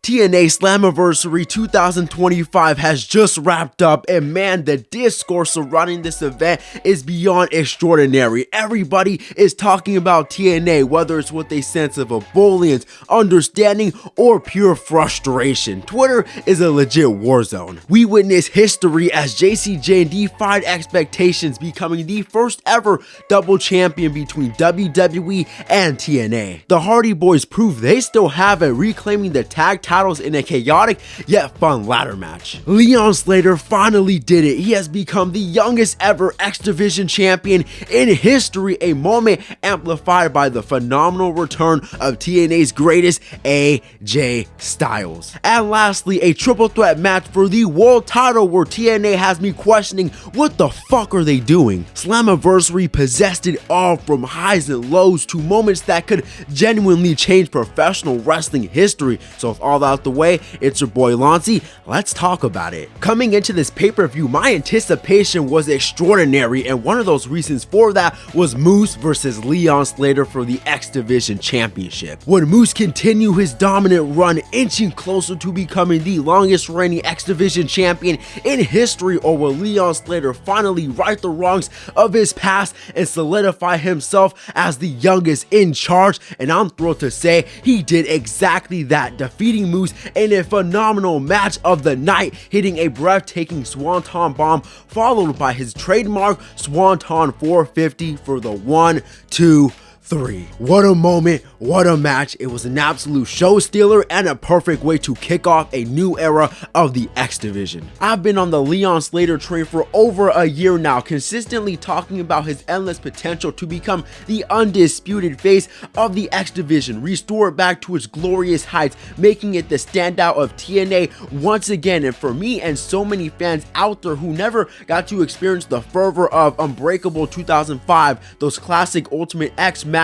TNA Slammiversary 2025 has just wrapped up, and man, the discourse surrounding this event is beyond extraordinary. Everybody is talking about TNA, whether it's with a sense of ebullience, understanding, or pure frustration. Twitter is a legit war zone. We witness history as JCJ defied expectations, becoming the first ever double champion between WWE and TNA. The Hardy Boys proved they still have it, reclaiming the tag titles in a chaotic yet fun ladder match. Leon Slater finally did it. He has become the youngest ever X Division champion in history, a moment amplified by the phenomenal return of TNA's greatest, AJ Styles. And lastly, a triple threat match for the world title where TNA has me questioning what the fuck are they doing. Slammiversary possessed it all, from highs and lows to moments that could genuinely change professional wrestling history. So with all that out the way, it's your boy Lancy. Let's talk about it. Coming into this pay-per-view, my anticipation was extraordinary, and one of those reasons for that was Moose versus Leon Slater for the X Division Championship. Would Moose continue his dominant run, inching closer to becoming the longest reigning X Division champion in history, or will Leon Slater finally right the wrongs of his past and solidify himself as the youngest in charge? And I'm thrilled to say he did exactly that, defeating Moose in a phenomenal match of the night, hitting a breathtaking Swanton bomb followed by his trademark Swanton 450 for the 1, 2, 3. What a moment, what a match. It was an absolute show stealer and a perfect way to kick off a new era of the X Division. I've been on the Leon Slater train for over a year now, consistently talking about his endless potential to become the undisputed face of the X Division, restore it back to its glorious heights, making it the standout of TNA once again. And for me and so many fans out there who never got to experience the fervor of Unbreakable 2005, those classic Ultimate X matches,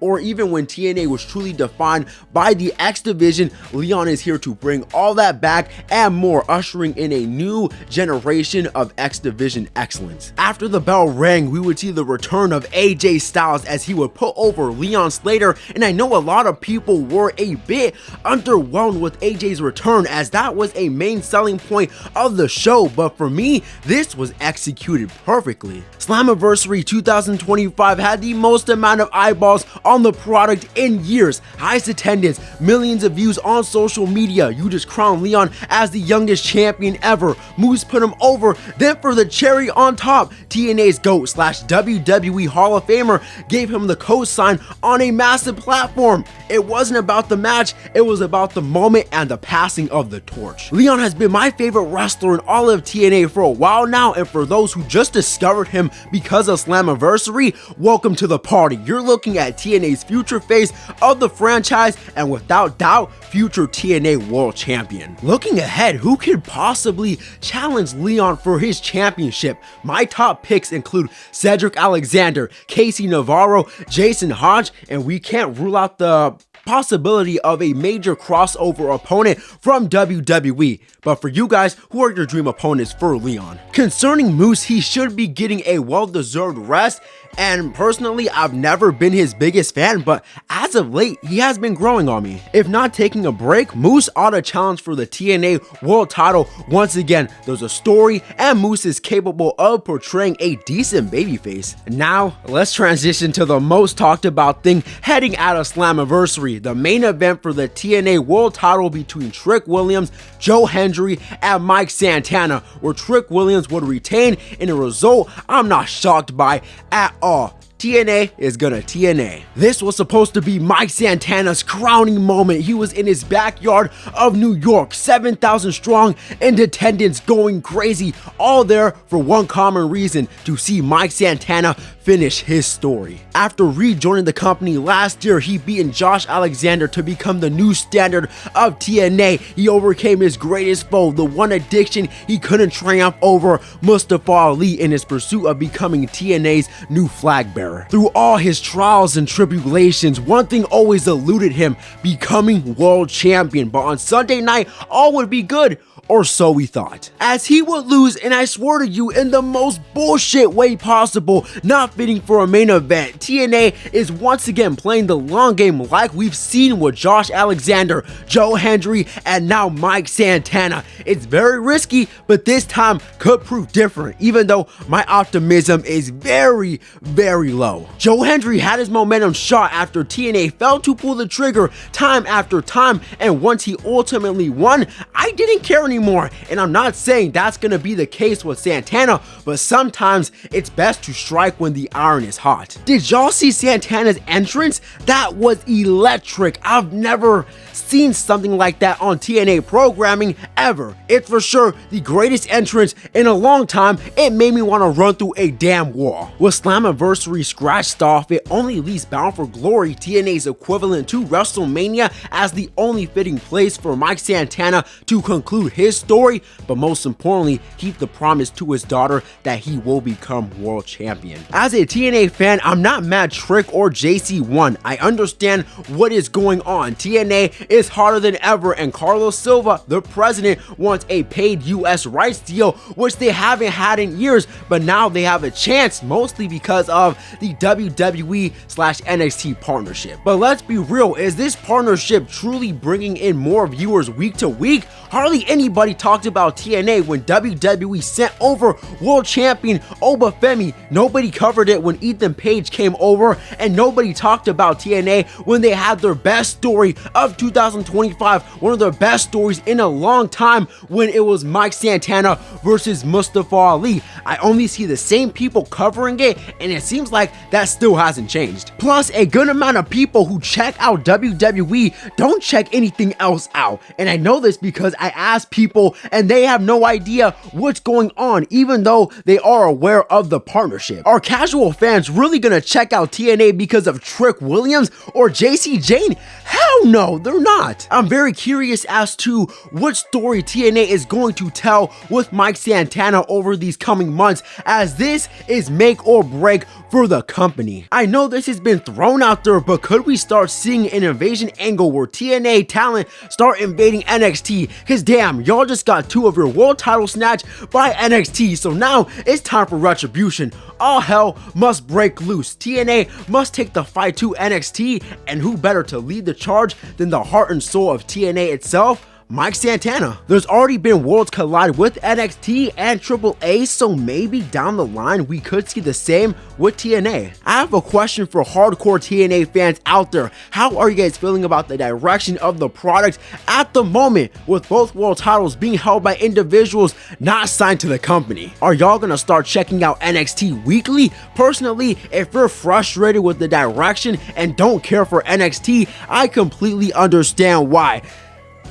or even when TNA was truly defined by the X Division, Leon is here to bring all that back and more, ushering in a new generation of X Division excellence. After the bell rang, we would see the return of AJ Styles as he would put over Leon Slater, and I know a lot of people were a bit underwhelmed with AJ's return, as that was a main selling point of the show, but for me, this was executed perfectly. Slammiversary 2025 had the most amount of eyeballs on the product in years, highest attendance, millions of views on social media. You just crowned Leon as the youngest champion ever. Moose put him over. Then for the cherry on top, TNA's GOAT / WWE Hall of Famer gave him the co-sign on a massive platform. It wasn't about the match, it was about the moment and the passing of the torch. Leon has been my favorite wrestler in all of TNA for a while now, and for those who just discovered him because of Slammiversary, welcome to the party. You're looking at TNA's future face of the franchise, and without doubt, future TNA World Champion. Looking ahead, who could possibly challenge Leon for his championship? My top picks include Cedric Alexander, Casey Navarro, Jason Hodge, and we can't rule out the possibility of a major crossover opponent from WWE. But for you guys, who are your dream opponents for Leon? Concerning Moose, he should be getting a well-deserved rest, and personally, I've never been his biggest fan, but as of late, he has been growing on me. If not taking a break, Moose ought to challenge for the TNA World title once again. There's a story, and Moose is capable of portraying a decent babyface. Now, let's transition to the most talked about thing heading out of Slammiversary, the main event for the TNA World title between Trick Williams, Joe Hendry, and Mike Santana, where Trick Williams would retain in a result I'm not shocked by at all. TNA is gonna TNA. This was supposed to be Mike Santana's crowning moment. He was in his backyard of New York, 7,000 strong in attendance, going crazy, all there for one common reason: to see Mike Santana finish his story. After rejoining the company last year, he beat Josh Alexander to become the new standard of TNA. He overcame his greatest foe, the one addiction he couldn't triumph over, Mustafa Ali, in his pursuit of becoming TNA's new flag bearer. Through all his trials and tribulations, one thing always eluded him: becoming world champion. But on Sunday night, all would be good. or so we thought, as he would lose, and I swear to you, in the most bullshit way possible, not fitting for a main event. TNA is once again playing the long game like we've seen with Josh Alexander, Joe Hendry, and now Mike Santana. It's very risky, but this time could prove different, even though my optimism is very, very low. Joe Hendry had his momentum shot after TNA failed to pull the trigger time after time, and once he ultimately won, I didn't care anymore. And I'm not saying that's gonna be the case with Santana, but sometimes it's best to strike when the iron is hot. Did y'all see Santana's entrance? That was electric. I've never seen something like that on TNA programming ever. It's for sure the greatest entrance in a long time. It made me want to run through a damn wall. With Slammiversary scratched off, it only leaves Bound for Glory, TNA's equivalent to WrestleMania, as the only fitting place for Mike Santana to conclude his story, but most importantly, keep the promise to his daughter that he will become world champion. As a TNA fan, I'm not mad Trick or JC won. I understand what is going on. TNA is harder than ever, and Carlos Silva, the president, wants a paid US rights deal, which they haven't had in years, but now they have a chance, mostly because of the WWE/NXT partnership. But let's be real, is this partnership truly bringing in more viewers week to week? Hardly anybody talked about TNA when WWE sent over world champion Obafemi. Nobody covered it when Ethan Page came over, and nobody talked about TNA when they had their best story of 2025, one of their best stories in a long time, when it was Mike Santana versus Mustafa Ali. I only see the same people covering it, and it seems like that still hasn't changed. Plus, a good amount of people who check out WWE don't check anything else out, and I know this because I ask people and they have no idea what's going on, even though they are aware of the partnership. Are casual fans really gonna check out TNA because of Trick Williams or JC Jane? Hell no, they're not. I'm very curious as to what story TNA is going to tell with Mike Santana over these coming months, as this is make or break for the company. I know this has been thrown out there, but could we start seeing an invasion angle where TNA talent start invading NXT? Cause damn, y'all just got 2 of your world titles snatched by NXT, so now it's time for retribution. All hell must break loose. TNA must take the fight to NXT, and who better to lead the charge than the heart and soul of TNA itself, Mike Santana. There's already been worlds collide with NXT and AAA, so maybe down the line we could see the same with TNA. I have a question for hardcore TNA fans out there. How are you guys feeling about the direction of the product at the moment, with both world titles being held by individuals not signed to the company? Are y'all gonna start checking out NXT weekly? Personally, if you're frustrated with the direction and don't care for NXT, I completely understand why.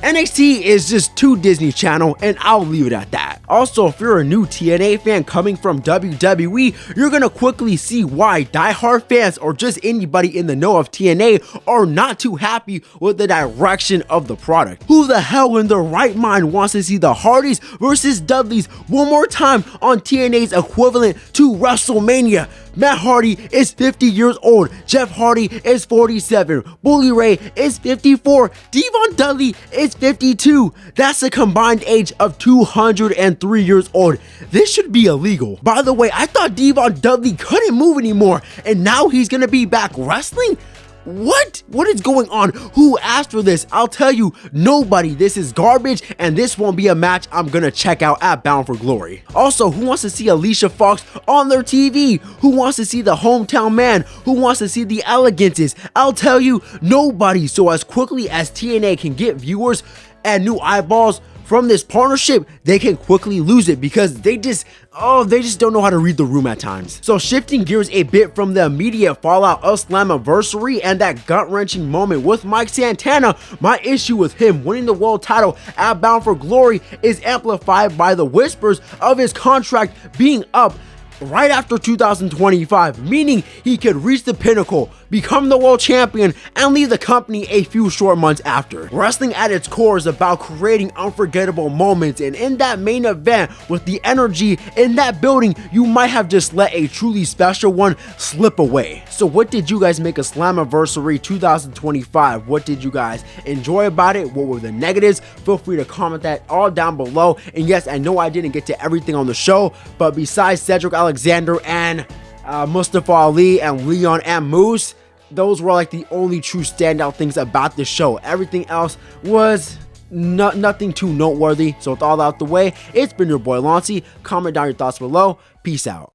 NXT is just too Disney Channel, and I'll leave it at that. Also, if you're a new TNA fan coming from WWE, you're gonna quickly see why diehard fans or just anybody in the know of TNA are not too happy with the direction of the product. Who the hell in their right mind wants to see the Hardys versus Dudleys one more time on TNA's equivalent to WrestleMania? Matt Hardy is 50 years old, Jeff Hardy is 47, Bully Ray is 54, Devon Dudley is 52. That's a combined age of 203 years old. This should be illegal. By the way, I thought Devon Dudley couldn't move anymore, and now he's gonna be back wrestling? What is going on? Who asked for this? I'll tell you, nobody. This is garbage, and this won't be a match I'm gonna check out at Bound for Glory. Also, who wants to see Alicia Fox on their TV? Who wants to see the hometown man? Who wants to see the elegances? I'll tell you, nobody. So as quickly as TNA can get viewers and new eyeballs from this partnership, they can quickly lose it because they just don't know how to read the room at times. So shifting gears a bit from the immediate fallout of Slammiversary and that gut-wrenching moment with Mike Santana, my issue with him winning the world title at Bound for Glory is amplified by the whispers of his contract being up right after 2025, meaning he could reach the pinnacle, become the world champion, and leave the company a few short months after. Wrestling at its core is about creating unforgettable moments, and in that main event, with the energy in that building, you might have just let a truly special one slip away. So what did you guys make of Slammiversary 2025? What did you guys enjoy about it? What were the negatives? Feel free to comment that all down below. And yes, I know I didn't get to everything on the show, but besides Cedric Alexander and Mustafa Ali and Leon and Moose, those were like the only true standout things about the show. Everything else was nothing too noteworthy. So with all out the way, it's been your boy Launcey. Comment down your thoughts below. Peace out.